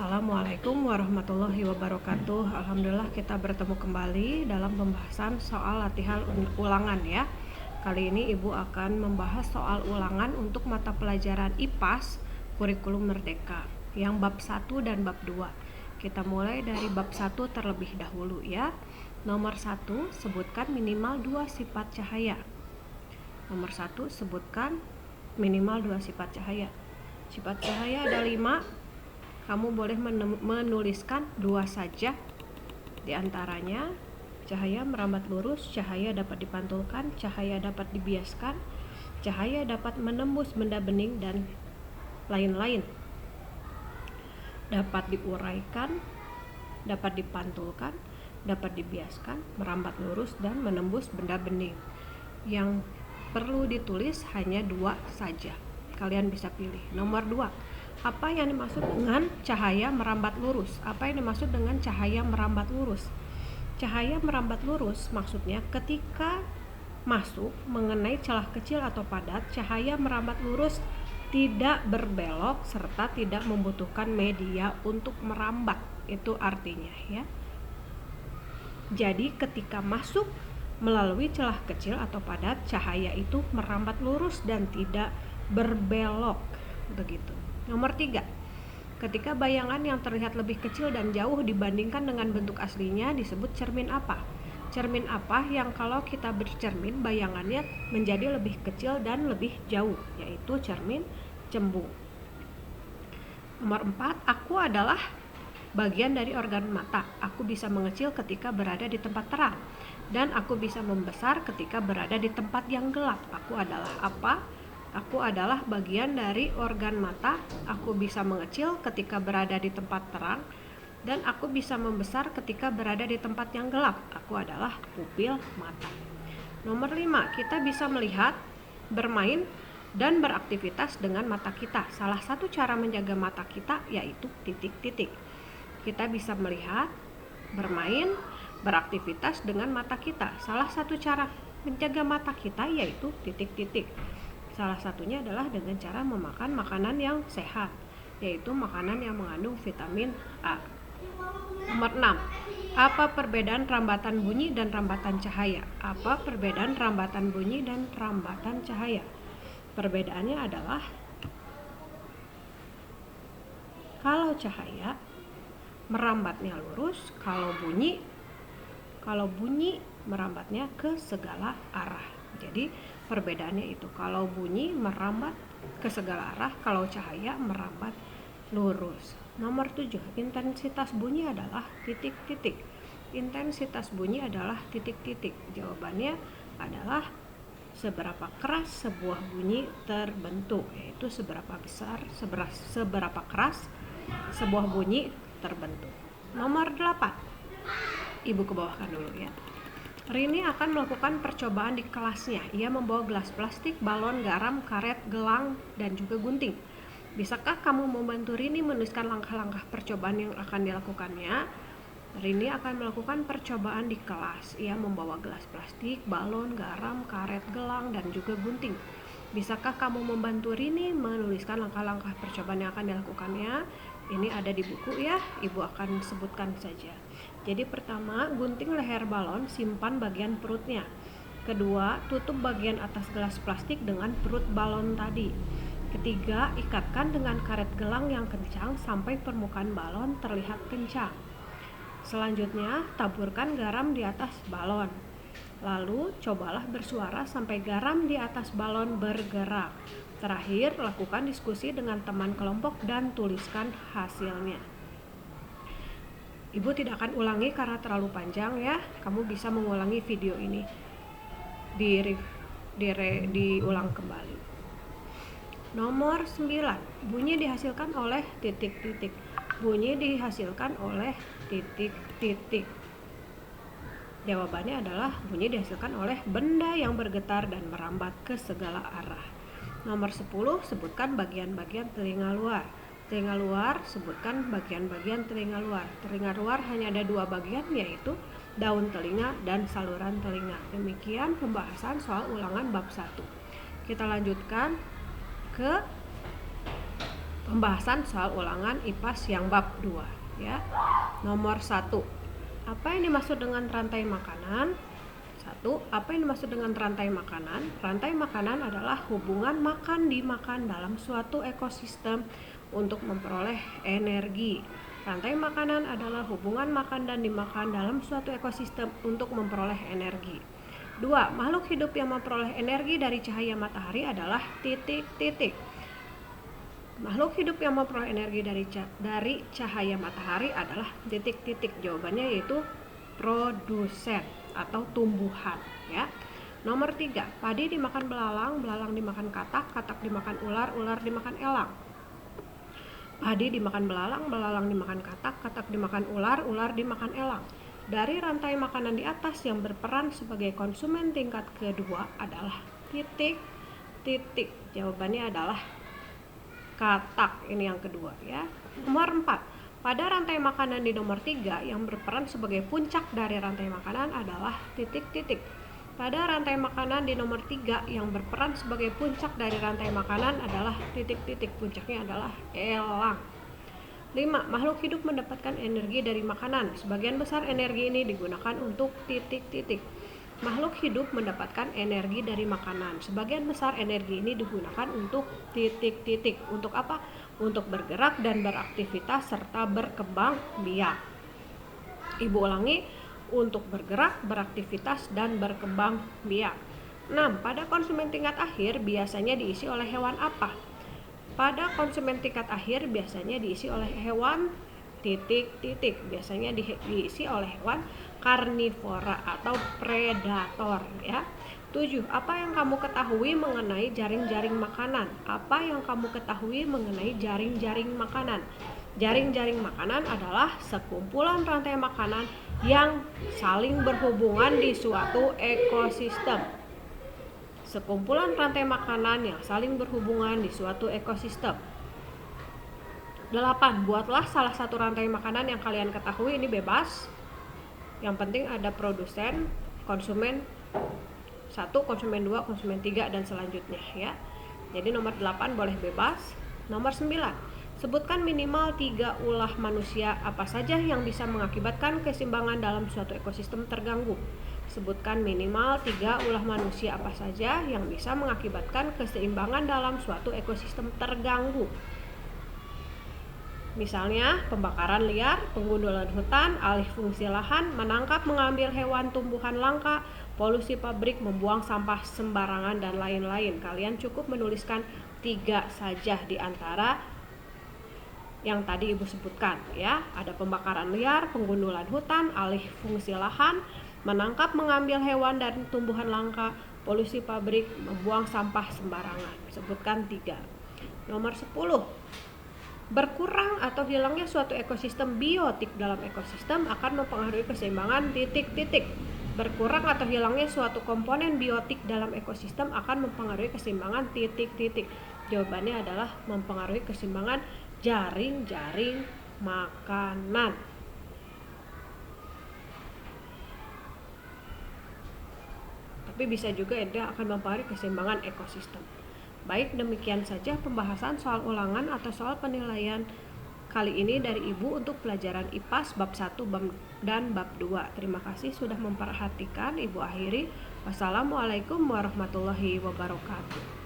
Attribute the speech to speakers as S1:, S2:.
S1: Assalamualaikum warahmatullahi wabarakatuh. Alhamdulillah kita bertemu kembali dalam pembahasan soal latihan ulangan ya. Kali ini Ibu akan membahas soal ulangan untuk mata pelajaran IPAS Kurikulum Merdeka yang bab 1 dan bab 2. Kita mulai dari bab 1 terlebih dahulu ya. Nomor 1, sebutkan minimal 2 sifat cahaya. Nomor 1, sebutkan minimal 2 sifat cahaya. Sifat cahaya ada 5. Kamu boleh menuliskan 2 saja. Di antaranya, cahaya merambat lurus, cahaya dapat dipantulkan, cahaya dapat dibiaskan, cahaya dapat menembus benda bening, dan lain-lain. Dapat diuraikan, dapat dipantulkan, dapat dibiaskan, merambat lurus, dan menembus benda bening. Yang perlu ditulis hanya 2 saja. Kalian bisa pilih. Nomor 2. Apa yang dimaksud dengan cahaya merambat lurus? Apa yang dimaksud dengan cahaya merambat lurus? Cahaya merambat lurus maksudnya ketika masuk mengenai celah kecil atau padat, cahaya merambat lurus tidak berbelok serta tidak membutuhkan media untuk merambat. Itu artinya ya. Jadi ketika masuk melalui celah kecil atau padat, cahaya itu merambat lurus dan tidak berbelok. Begitu. Nomor 3, ketika bayangan yang terlihat lebih kecil dan jauh dibandingkan dengan bentuk aslinya disebut cermin apa? Cermin apa yang kalau kita bercermin bayangannya menjadi lebih kecil dan lebih jauh, yaitu cermin cembung. Nomor 4, aku adalah bagian dari organ mata. Aku bisa mengecil ketika berada di tempat terang, dan aku bisa membesar ketika berada di tempat yang gelap. Aku adalah apa? Aku adalah bagian dari organ mata. Aku bisa mengecil ketika berada di tempat terang, dan aku bisa membesar ketika berada di tempat yang gelap. Aku adalah pupil mata. Nomor 5, kita bisa melihat, bermain, dan beraktivitas dengan mata kita. Salah satu cara menjaga mata kita yaitu titik-titik. Kita bisa melihat, bermain, beraktivitas dengan mata kita. Salah satu cara menjaga mata kita yaitu titik-titik. Salah satunya adalah dengan cara memakan makanan yang sehat, yaitu makanan yang mengandung vitamin A. Nomor 6. Apa perbedaan rambatan bunyi dan rambatan cahaya? Apa perbedaan rambatan bunyi dan rambatan cahaya? Perbedaannya adalah kalau cahaya merambatnya lurus, kalau bunyi merambatnya ke segala arah. Jadi perbedaannya itu, kalau bunyi merambat ke segala arah, kalau cahaya merambat lurus. Nomor 7, intensitas bunyi adalah titik-titik. Intensitas bunyi adalah titik-titik. Jawabannya adalah seberapa keras sebuah bunyi terbentuk, yaitu seberapa keras sebuah bunyi terbentuk. Nomor 8. Ibu kebawahkan dulu ya. Rini akan melakukan percobaan di kelasnya. Ia membawa gelas plastik, balon, garam, karet, gelang, dan juga gunting. Bisakah kamu membantu Rini menuliskan langkah-langkah percobaan yang akan dilakukannya? Rini akan melakukan percobaan di kelas. Ia membawa gelas plastik, balon, garam, karet, gelang, dan juga gunting. Bisakah kamu membantu Rini menuliskan langkah-langkah percobaan yang akan dilakukannya? Ini ada di buku ya, Ibu akan sebutkan saja. Jadi pertama, gunting leher balon, simpan bagian perutnya. Kedua, tutup bagian atas gelas plastik dengan perut balon tadi. Ketiga, ikatkan dengan karet gelang yang kencang sampai permukaan balon terlihat kencang. Selanjutnya, taburkan garam di atas balon. Lalu, cobalah bersuara sampai garam di atas balon bergerak. Terakhir, lakukan diskusi dengan teman kelompok dan tuliskan hasilnya. Ibu tidak akan ulangi karena terlalu panjang ya. Kamu bisa mengulangi video ini. Diulang kembali. Nomor 9. Bunyi dihasilkan oleh titik-titik. Bunyi dihasilkan oleh titik-titik. Jawabannya adalah bunyi dihasilkan oleh benda yang bergetar dan merambat ke segala arah. Nomor 10. Sebutkan bagian-bagian telinga luar. Telinga luar, sebutkan bagian-bagian telinga luar. Telinga luar hanya ada 2 bagian, yaitu daun telinga dan saluran telinga. Demikian pembahasan soal ulangan bab 1. Kita lanjutkan ke pembahasan soal ulangan IPAS yang bab 2 ya. Nomor 1. Apa yang dimaksud dengan rantai makanan? 1. Apa yang dimaksud dengan rantai makanan? Rantai makanan adalah hubungan makan dimakan dalam suatu ekosistem untuk memperoleh energi. Rantai makanan adalah hubungan makan dan dimakan dalam suatu ekosistem untuk memperoleh energi. 2. Makhluk hidup yang memperoleh energi dari cahaya matahari adalah titik-titik. Makhluk hidup yang memperoleh energi dari cahaya matahari adalah titik-titik. Jawabannya yaitu produsen atau tumbuhan ya. Nomor 3. Padi dimakan belalang, belalang dimakan katak, katak dimakan ular, ular dimakan elang. Padi dimakan belalang, belalang dimakan katak, katak dimakan ular, ular dimakan elang. Dari rantai makanan di atas yang berperan sebagai konsumen tingkat kedua adalah titik-titik. Jawabannya adalah katak, ini yang kedua ya. Nomor 4. Pada rantai makanan di nomor 3 yang berperan sebagai puncak dari rantai makanan adalah titik-titik. Pada rantai makanan di nomor 3 yang berperan sebagai puncak dari rantai makanan adalah titik-titik. Puncaknya adalah elang. 5. Makhluk hidup mendapatkan energi dari makanan. Sebagian besar energi ini digunakan untuk titik-titik. Makhluk hidup mendapatkan energi dari makanan. Sebagian besar energi ini digunakan untuk titik-titik. Untuk apa? Untuk bergerak dan beraktivitas serta berkembang biak. Ibu ulangi, untuk bergerak, beraktivitas, dan berkembang biak. 6. Pada konsumen tingkat akhir biasanya diisi oleh hewan apa? Pada konsumen tingkat akhir biasanya diisi oleh hewan titik-titik. Biasanya diisi oleh hewan karnivora atau predator ya. 7. Apa yang kamu ketahui mengenai jaring-jaring makanan? Apa yang kamu ketahui mengenai jaring-jaring makanan? Jaring-jaring makanan adalah sekumpulan rantai makanan yang saling berhubungan di suatu ekosistem. Sekumpulan rantai makanan yang saling berhubungan di suatu ekosistem. 8. Buatlah salah satu rantai makanan yang kalian ketahui, ini bebas. Yang penting ada produsen, konsumen 1, konsumen 2, konsumen 3 dan selanjutnya ya. Jadi nomor 8 boleh bebas. Nomor 9. Sebutkan minimal 3 ulah manusia apa saja yang bisa mengakibatkan keseimbangan dalam suatu ekosistem terganggu. Sebutkan minimal 3 ulah manusia apa saja yang bisa mengakibatkan keseimbangan dalam suatu ekosistem terganggu. Misalnya pembakaran liar, penggundulan hutan, alih fungsi lahan, menangkap mengambil hewan tumbuhan langka, polusi pabrik, membuang sampah sembarangan dan lain-lain. Kalian cukup menuliskan 3 saja di antara yang tadi Ibu sebutkan ya. Ada pembakaran liar, penggundulan hutan, alih fungsi lahan, menangkap mengambil hewan dan tumbuhan langka, polusi pabrik, membuang sampah sembarangan. Sebutkan 3. Nomor 10. Berkurang atau hilangnya suatu ekosistem biotik dalam ekosistem akan mempengaruhi keseimbangan titik-titik. Berkurang atau hilangnya suatu komponen biotik dalam ekosistem akan mempengaruhi keseimbangan titik-titik. Jawabannya adalah mempengaruhi keseimbangan jaring-jaring makanan. Tapi bisa juga dia akan mempengaruhi keseimbangan ekosistem. Baik, demikian saja pembahasan soal ulangan atau soal penilaian kali ini dari Ibu untuk pelajaran IPAS bab 1 dan bab 2. Terima kasih sudah memperhatikan. Ibu akhiri. Wassalamualaikum warahmatullahi wabarakatuh.